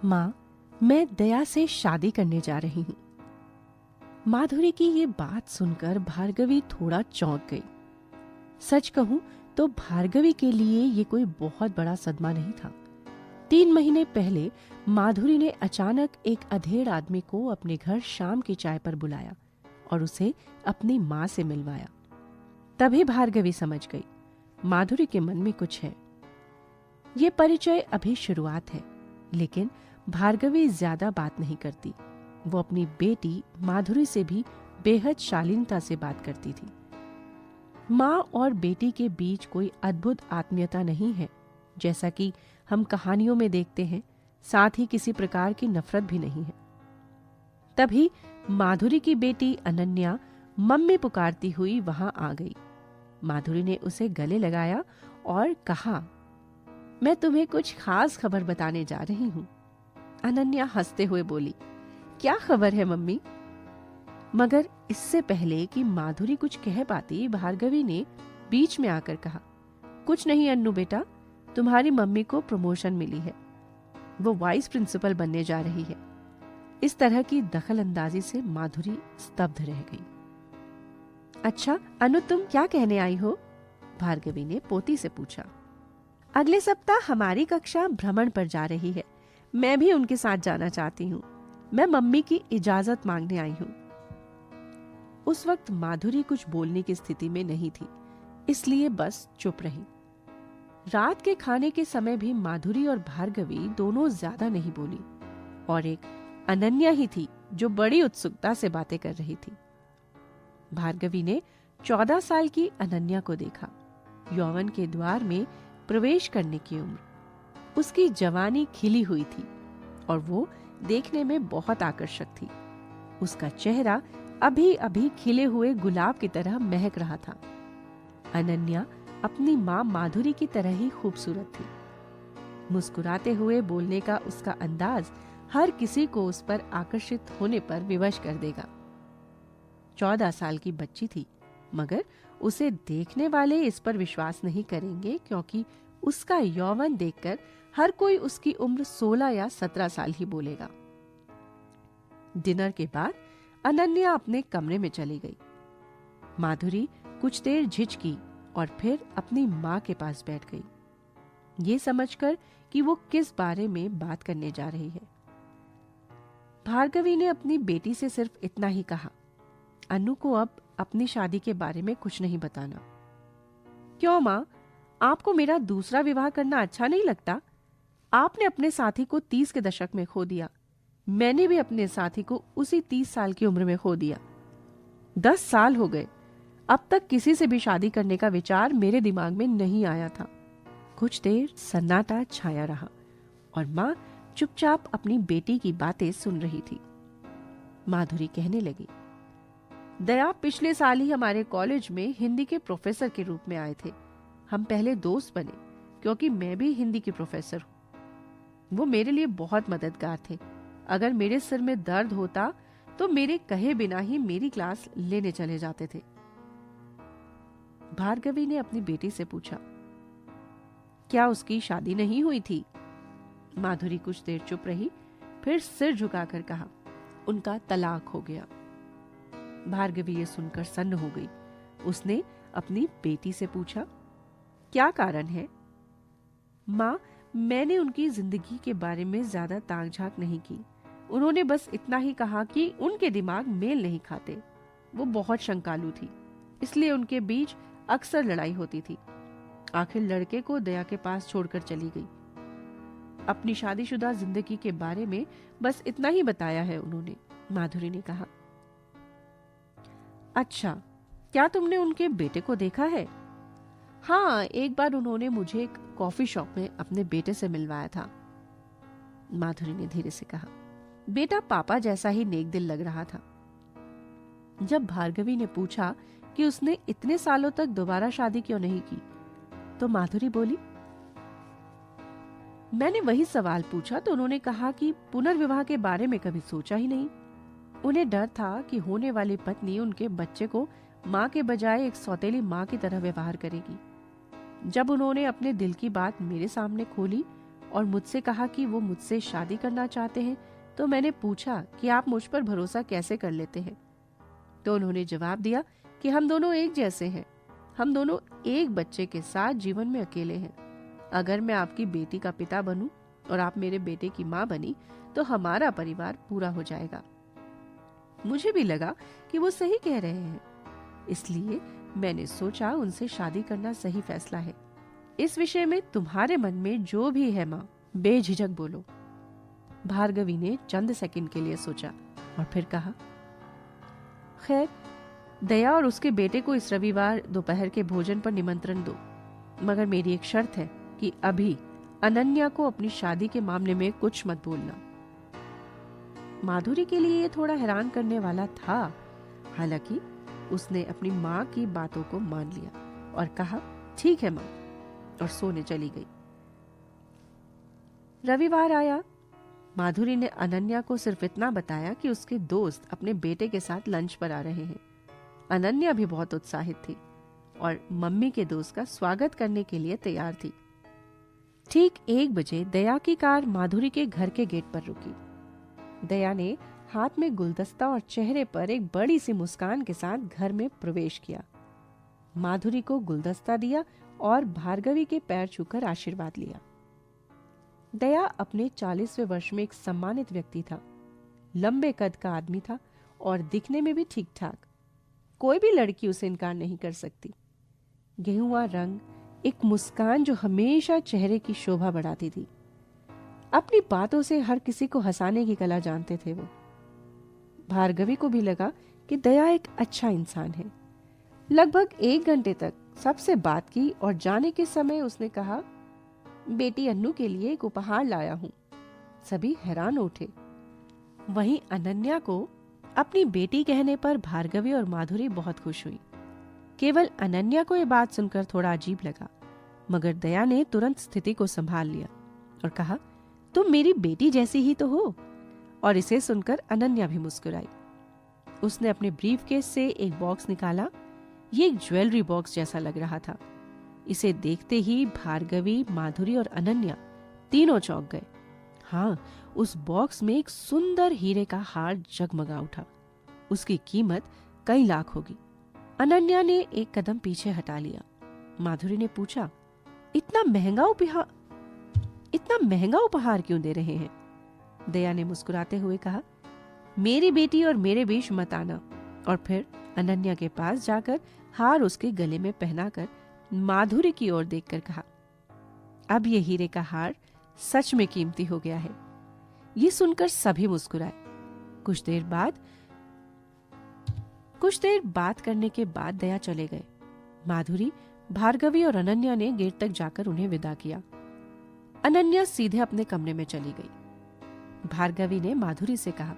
माँ, मैं दया से शादी करने जा रही हूँ। माधुरी की ये बात सुनकर भार्गवी थोड़ा चौंक गई। सच कहूं तो भार्गवी के लिए ये कोई बहुत बड़ा सदमा नहीं था। 3 महीने पहले माधुरी ने अचानक एक अधेड़ आदमी को अपने घर शाम की चाय पर बुलाया और उसे अपनी माँ से मिलवाया। तभी भार्गवी समझ गई, माधुरी के मन में कुछ है। ये परिचय अभी शुरुआत है, लेकिन भार्गवी ज्यादा बात नहीं करती। वो अपनी बेटी माधुरी से भी बेहद शालीनता से बात करती थी। माँ और बेटी के बीच कोई अद्भुत आत्मीयता नहीं है, जैसा कि हम कहानियों में देखते हैं। साथ ही किसी प्रकार की नफरत भी नहीं है। तभी माधुरी की बेटी अनन्या मम्मी पुकारती हुई वहां आ गई। माधुरी ने उसे गले लगाया और कहा, मैं तुम्हें कुछ खास खबर बताने जा रही हूँ। अनन्या हंसते हुए बोली, क्या खबर है मम्मी? मगर इससे पहले कि माधुरी कुछ कह पाती, भार्गवी ने बीच में आकर कहा, कुछ नहीं अन्नू बेटा, तुम्हारी मम्मी को प्रमोशन मिली है। वो वाइस प्रिंसिपल बनने जा रही है। इस तरह की दखल अंदाजी से माधुरी स्तब्ध रह गई। अच्छा अनु, तुम क्या कहने आई हो? भार्गवी ने पोती से पूछा। अगले सप्ताह हमारी कक्षा भ्रमण पर जा रही है। मैं भी उनके साथ जाना चाहती हूँ। मैं मम्मी की इजाजत मांगने आई हूँ। उस वक्त माधुरी कुछ बोलने की स्थिति में नहीं थी, इसलिए बस चुप रही। रात के खाने के समय भी माधुरी और भार्गवी दोनों ज्यादा नहीं बोली और एक अनन्या ही थी जो बड़ी उत्सुकता से बातें कर रही थी। भार्गवी ने 14 साल की अनन्या को देखा। यौवन के द्वार में प्रवेश करने की उम्र। उसकी जवानी खिली हुई थी और वो देखने में बहुत आकर्षक थी। उसका चेहरा अभी अभी खिले हुए गुलाब की तरह महक रहा था। अनन्या अपनी माँ माधुरी की तरह ही खूबसूरत थी। मुस्कुराते हुए बोलने का उसका अंदाज हर किसी को उस पर आकर्षित होने पर विवश कर देगा। 14 साल की बच्ची थी, मगर उसे देखने वाले इस पर विश्वास नहीं करेंगे, क्योंकि उसका यौवन देखकर हर कोई उसकी उम्र 16 या 17 साल ही बोलेगा। डिनर के बाद अनन्या अपने कमरे में चली गई। माधुरी कुछ देर झिझकी और फिर अपनी माँ के पास बैठ गई, ये समझकर कि वो किस बारे में बात करने जा रही है। भार्गवी ने अपनी बेटी से सिर्फ इतना ही कहा, अनु को अब अपनी शादी के बारे में कुछ नहीं बताना। क्यों माँ, आपको मेरा दूसरा विवाह करना अच्छा नहीं लगता? आपने अपने साथी को 30 के दशक में खो दिया। मैंने भी अपने साथी को उसी 30 साल की उम्र में खो दिया। 10 साल हो गए, अब तक किसी से भी शादी करने का विचार मेरे दिमाग में नहीं आया था। कुछ देर सन्नाटा छाया रहा और माँ चुपचाप अपनी बेटी की बातें सुन रही थी। माधुरी कहने लगी, दया पिछले साल ही हमारे कॉलेज में हिंदी के प्रोफेसर के रूप में आए थे। हम पहले दोस्त बने, क्योंकि मैं भी हिंदी की प्रोफेसर हूँ। वो मेरे लिए बहुत मददगार थे। अगर मेरे सिर में दर्द होता तो मेरे कहे बिना ही मेरी क्लास लेने चले जाते थे। भार्गवी ने अपनी बेटी से पूछा, क्या उसकी शादी नहीं हुई थी? माधुरी कुछ देर चुप रही, फिर सिर झुकाकर कहा, उनका तलाक हो गया। भार्गवी ये सुनकर सन्न हो गई। उसने अपनी बेटी से पूछा, क्या कारण है? माँ, मैंने उनकी जिंदगी के बारे में ज्यादा ताक झांक नहीं की। उन्होंने बस इतना ही कहा कि उनके दिमाग मेल नहीं खाते। वो बहुत शंकालु थी, इसलिए उनके बीच अक्सर लड़ाई होती थी। आखिर लड़के को दया के पास छोड़कर चली गई। अपनी शादीशुदा जिंदगी के बारे में बस इतना ही बताया है उन्होंने, माधुरी ने कहा। अच्छा, क्या तुमने उनके बेटे को देखा है? हाँ, एक बार उन्होंने मुझे एक कॉफी शॉप में अपने बेटे से मिलवाया था, माधुरी ने धीरे से कहा। बेटा पापा जैसा ही नेक दिल लग रहा था। जब भार्गवी ने पूछा कि उसने इतने सालों तक दोबारा शादी क्यों नहीं की, तो माधुरी बोली, मैंने वही सवाल पूछा तो उन्होंने कहा कि पुनर्विवाह के बारे में कभी सोचा ही नहीं। उन्हें डर था कि होने वाली पत्नी उनके बच्चे को माँ के बजाय एक सौतेली माँ की तरह व्यवहार करेगी। जब उन्होंने अपने दिल की बात मेरे सामने खोली और मुझसे कहा कि वो मुझसे शादी करना चाहते हैं, तो मैंने पूछा कि आप मुझ पर भरोसा कैसे कर लेते हैं। तो उन्होंने जवाब दिया कि हम दोनों एक जैसे हैं, हम दोनों एक बच्चे के साथ जीवन में अकेले हैं। अगर मैं आपकी बेटी का पिता बनूं और आप मेरे बेटे की माँ बनी तो हमारा परिवार पूरा हो जाएगा। मुझे भी लगा कि वो सही कह रहे हैं, इसलिए मैंने सोचा उनसे शादी करना सही फैसला है। इस विषय में तुम्हारे मन में जो भी है माँ, बेझिझक बोलो। भार्गवी ने चंद सेकंड के लिए सोचा और फिर कहा, खैर, दया और उसके बेटे को इस रविवार दोपहर के भोजन पर निमंत्रण दो, मगर मेरी एक शर्त है कि अभी अनन्या को अपनी शादी के मामले में कुछ मत बोलना। माधुरी के लिए ये थोड़ा हैरान करने वाला था, हालांकि उसने अपनी माँ की बातों को मान लिया और कहा, ठीक है माँ, और सोने चली गई। रविवार आया। माधुरी ने अनन्या को सिर्फ इतना बताया कि उसके दोस्त अपने बेटे के साथ लंच पर आ रहे हैं। अनन्या भी बहुत उत्साहित थी और मम्मी के दोस्त का स्वागत करने के लिए तैयार थी। ठीक 1 बजे दया की कार माधुरी के घर के गेट पर रुकी। दया ने हाथ में गुलदस्ता और चेहरे पर एक बड़ी सी मुस्कान के साथ घर में प्रवेश किया। माधुरी को गुलदस्ता दिया और भार्गवी के पैर छूकर आशीर्वाद लिया। दया अपने 40वें वर्ष में एक सम्मानित व्यक्ति था। लंबे कद का आदमी था और दिखने में भी ठीक ठाक। कोई भी लड़की उसे इनकार नहीं कर सकती। गेहुआ रंग, एक मुस्कान जो हमेशा चेहरे की शोभा बढ़ाती थी। अपनी बातों से हर किसी को हंसाने की कला जानते थे वो। भार्गवी को भी लगा कि दया एक अच्छा इंसान है। लगभग 1 घंटे तक सबसे बात की और जाने के समय उसने कहा, बेटी अन्नू के लिए एक उपहार लाया हूं। सभी हैरान उठे। वहीं अनन्या को अपनी बेटी कहने पर भार्गवी और माधुरी बहुत खुश हुई। केवल अनन्या को यह बात सुनकर थोड़ा अजीब लगा, मगर दया ने तुरंत स्थिति को संभाल लिया और कहा, तुम मेरी बेटी जैसी ही तो हो। और इसे सुनकर अनन्या भी मुस्कुराई। उसने अपने ब्रीफकेस से एक बॉक्स निकाला। ये एक ज्वेलरी बॉक्स जैसा लग रहा था। इसे देखते ही भार्गवी, माधुरी और अनन्या तीनों चौंक गए। हाँ, उस बॉक्स में एक सुंदर हीरे का हार जगमगा उठा। उसकी कीमत कई लाख होगी। अनन्या ने एक कदम पीछे हटा लिया। माधुरी ने पूछा, इतना महंगा उपहार क्यों दे रहे हैं? दया ने मुस्कुराते हुए कहा, मेरी बेटी और मेरे बीच मत आना। और फिर अनन्या के पास जाकर हार उसके गले में पहनाकर माधुरी की ओर देखकर कहा, अब ये हीरे का हार सच में कीमती हो गया है। ये सुनकर सभी मुस्कुराए। कुछ देर बात करने के बाद दया चले गए। माधुरी, भार्गवी और अनन्या ने गेट तक जाकर उन्हें विदा किया। अनन्या सीधे अपने कमरे में चली गई। भार्गवी ने माधुरी से कहा,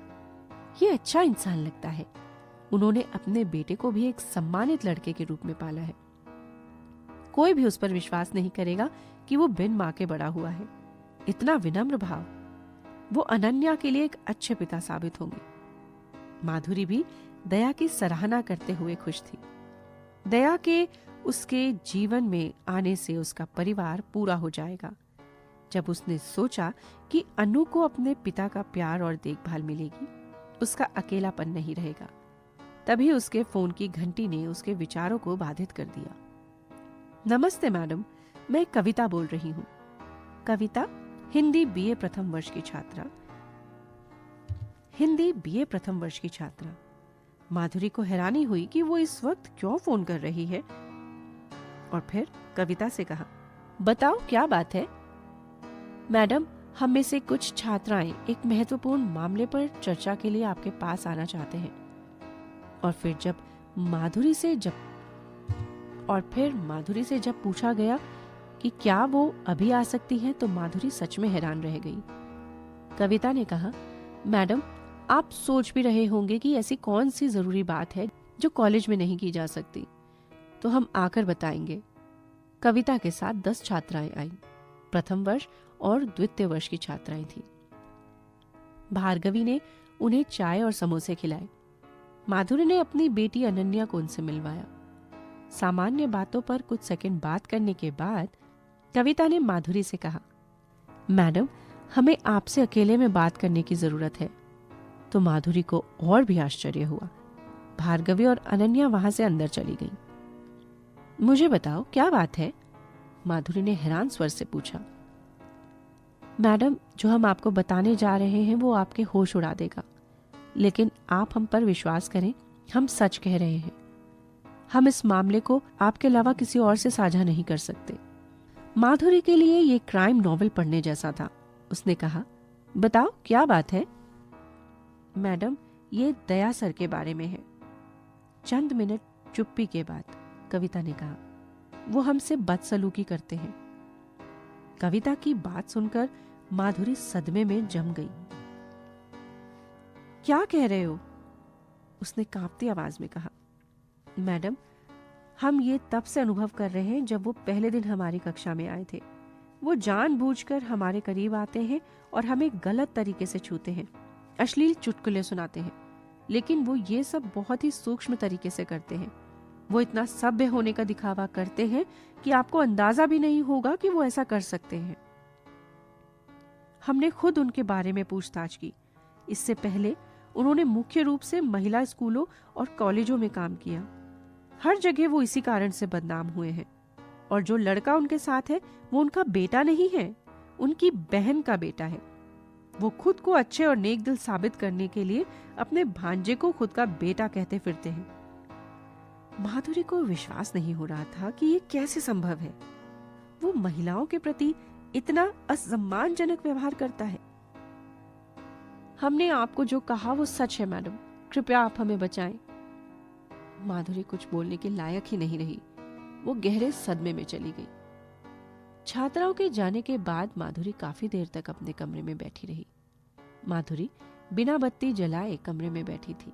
यह अच्छा इंसान लगता है। उन्होंने अपने बेटे को भी एक सम्मानित लड़के के रूप में पाला है। कोई भी उस पर विश्वास नहीं करेगा कि वो बिन मां के बड़ा हुआ है। इतना विनम्र भाव। वो अनन्या के लिए एक अच्छे पिता साबित होंगे। माधुरी भी दया की सराहना करते हुए खुश थी। दया के उसके जीवन में आने से उसका परिवार पूरा हो जाएगा। जब उसने सोचा कि अनु को अपने पिता का प्यार और देखभाल मिलेगी, उसका अकेलापन नहीं रहेगा, तभी उसके फोन की घंटी ने उसके विचारों को बाधित कर दिया। नमस्ते मैडम, मैं कविता बोल रही हूँ। कविता हिंदी बीए प्रथम वर्ष की छात्रा। माधुरी को हैरानी हुई कि वो इस वक्त क्यों फोन कर रही है, और फिर कविता से कहा, बताओ क्या बात है? मैडम, हम में से कुछ छात्राएं एक महत्वपूर्ण मामले पर चर्चा के लिए आपके पास आना चाहते हैं। और फिर माधुरी से जब पूछा गया कि क्या वो अभी आ सकती हैं, तो माधुरी सच में हैरान रह गई। कविता ने कहा, मैडम, आप सोच भी रहे होंगे कि ऐसी कौन सी जरूरी बात है जो कॉलेज में नहीं की जा सकती, तो हम आकर बताएंगे। कविता के साथ 10 छात्राएं आईं। प्रथम वर्ष और द्वितीय वर्ष की छात्राएं थीं। भार्गवी ने उन्हें चाय और समोसे खिलाए। माधुरी ने अपनी बेटी अनन्या को उनसे मिलवाया। सामान्य बातों पर कुछ सेकंड बात करने के बाद कविता ने माधुरी से कहा, मैडम, हमें आपसे अकेले में बात करने की जरूरत है। तो माधुरी को और भी आश्चर्य हुआ। भार्गवी और अनन्या वहां से अंदर चली गई। मुझे बताओ क्या बात है? माधुरी ने हैरान स्वर से पूछा। मैडम, जो हम आपको बताने जा रहे हैं वो आपके होश उड़ा देगा, लेकिन आप हम पर विश्वास करें, हम सच कह रहे हैं। हम इस मामले को आपके अलावा किसी और से साझा नहीं कर सकते। माधुरी के लिए ये क्राइम नॉवेल पढ़ने जैसा था। उसने कहा, बताओ क्या बात है? मैडम, ये दया सर के बारे में है। चंद मिनट चुप्पी के बाद कविता ने कहा, वो हमसे बदसलूकी करते हैं। कविता की बात सुनकर माधुरी सदमे में जम गई। क्या कह रहे हो? उसने कांपती आवाज में कहा। मैडम, हम ये तब से अनुभव कर रहे हैं जब वो पहले दिन हमारी कक्षा में आए थे। वो जानबूझकर हमारे करीब आते हैं और हमें गलत तरीके से छूते हैं, अश्लील चुटकुले सुनाते हैं, लेकिन वो ये सब बहुत ही सूक्ष्म तरीके से करते हैं। वो इतना सभ्य होने का दिखावा करते हैं कि आपको अंदाजा भी नहीं होगा कि वो ऐसा कर सकते हैं। हमने खुद उनके बारे में पूछताछ की। इससे पहले उन्होंने मुख्य रूप से महिला स्कूलों और कॉलेजों में काम किया। हर जगह वो इसी कारण से बदनाम हुए हैं। और जो लड़का उनके साथ है वो उनका बेटा नहीं है, उनकी बहन का बेटा है। वो खुद को अच्छे और नेक दिल साबित करने के लिए अपने भांजे को खुद का बेटा कहते फिरते हैं। माधुरी को विश्वास नहीं हो रहा था कि ये कैसे संभव है। वो महिलाओं के प्रति इतना असम्मानजनक व्यवहार करता है। हमने आपको जो कहा वो सच है मैडम, कृपया आप हमें बचाएं। माधुरी कुछ बोलने के लायक ही नहीं रही। वो गहरे सदमे में चली गई। छात्राओं के जाने के बाद माधुरी काफी देर तक अपने कमरे में बैठी रही। माधुरी बिना बत्ती जलाए कमरे में बैठी थी।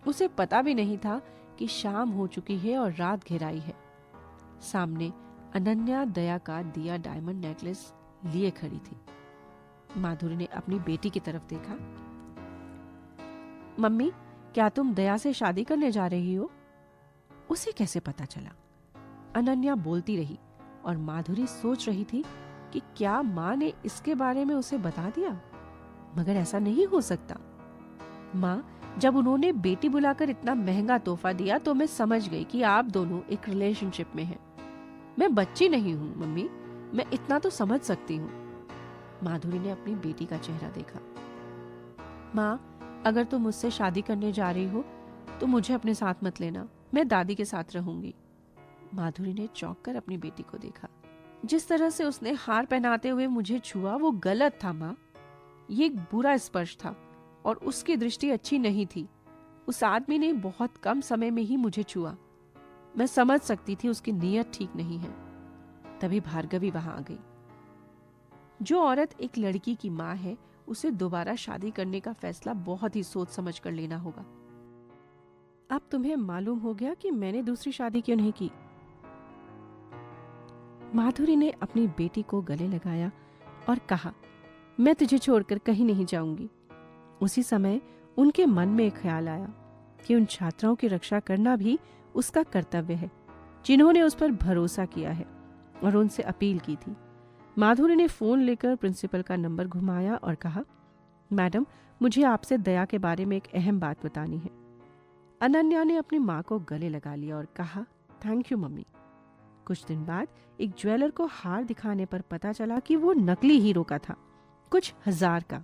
उसे पता भी नहीं था कि शाम हो चुकी है और रात घेराई है। सामने अनन्या दया का दिया डायमंड नेकलेस लिए खड़ी थी। माधुरी ने अपनी बेटी की तरफ देखा। मम्मी, क्या तुम दया से शादी करने जा रही हो? उसे कैसे पता चला? अनन्या बोलती रही और माधुरी सोच रही थी कि क्या माँ ने इसके बारे में उसे बता दिया, मगर ऐसा नहीं हो सकता। माँ, जब उन्होंने बेटी बुलाकर इतना महंगा तोहफा दिया तो मैं समझ गई कि आप दोनों एक रिलेशनशिप में हैं। मैं बच्ची नहीं हूँ मम्मी, मैं इतना तो समझ सकती हूँ। माधुरी ने अपनी बेटी का चेहरा देखा। माँ, अगर तुम मुझसे शादी करने जा रही हो तो मुझे अपने साथ मत लेना, मैं दादी के साथ रहूंगी। माधुरी ने चौंक कर अपनी बेटी को देखा। जिस तरह से उसने हार पहनाते हुए मुझे छुआ वो गलत था माँ। ये एक बुरा स्पर्श था और उसकी दृष्टि अच्छी नहीं थी। उस आदमी ने बहुत कम समय में ही मुझे छुआ। मैं समझ सकती थी उसकी नीयत ठीक नहीं है। तभी भार्गवी वहां आ गई। जो औरत एक लड़की की माँ है उसे दोबारा शादी करने का फैसला बहुत ही सोच समझ कर लेना होगा। अब तुम्हें मालूम हो गया कि मैंने दूसरी शादी क्यों नहीं की। माधुरी ने अपनी बेटी को गले लगाया और कहा, मैं तुझे छोड़कर कहीं नहीं जाऊंगी। उसी समय उनके मन में एक ख्याल आया कि उन छात्राओं की रक्षा करना भी उसका कर्तव्य है जिन्होंने उस पर भरोसा किया है, और उनसे अपील की थी। माधुरी ने फोन लेकर प्रिंसिपल का नंबर घुमाया और कहा, मैडम, मुझे आपसे दया के बारे में एक अहम बात बतानी है। अनन्या ने अपनी माँ को गले लगा लिया और कहा, थैंक यू मम्मी। कुछ दिन बाद एक ज्वेलर को हार दिखाने पर पता चला कि वो नकली हीरो का था, कुछ हजार का।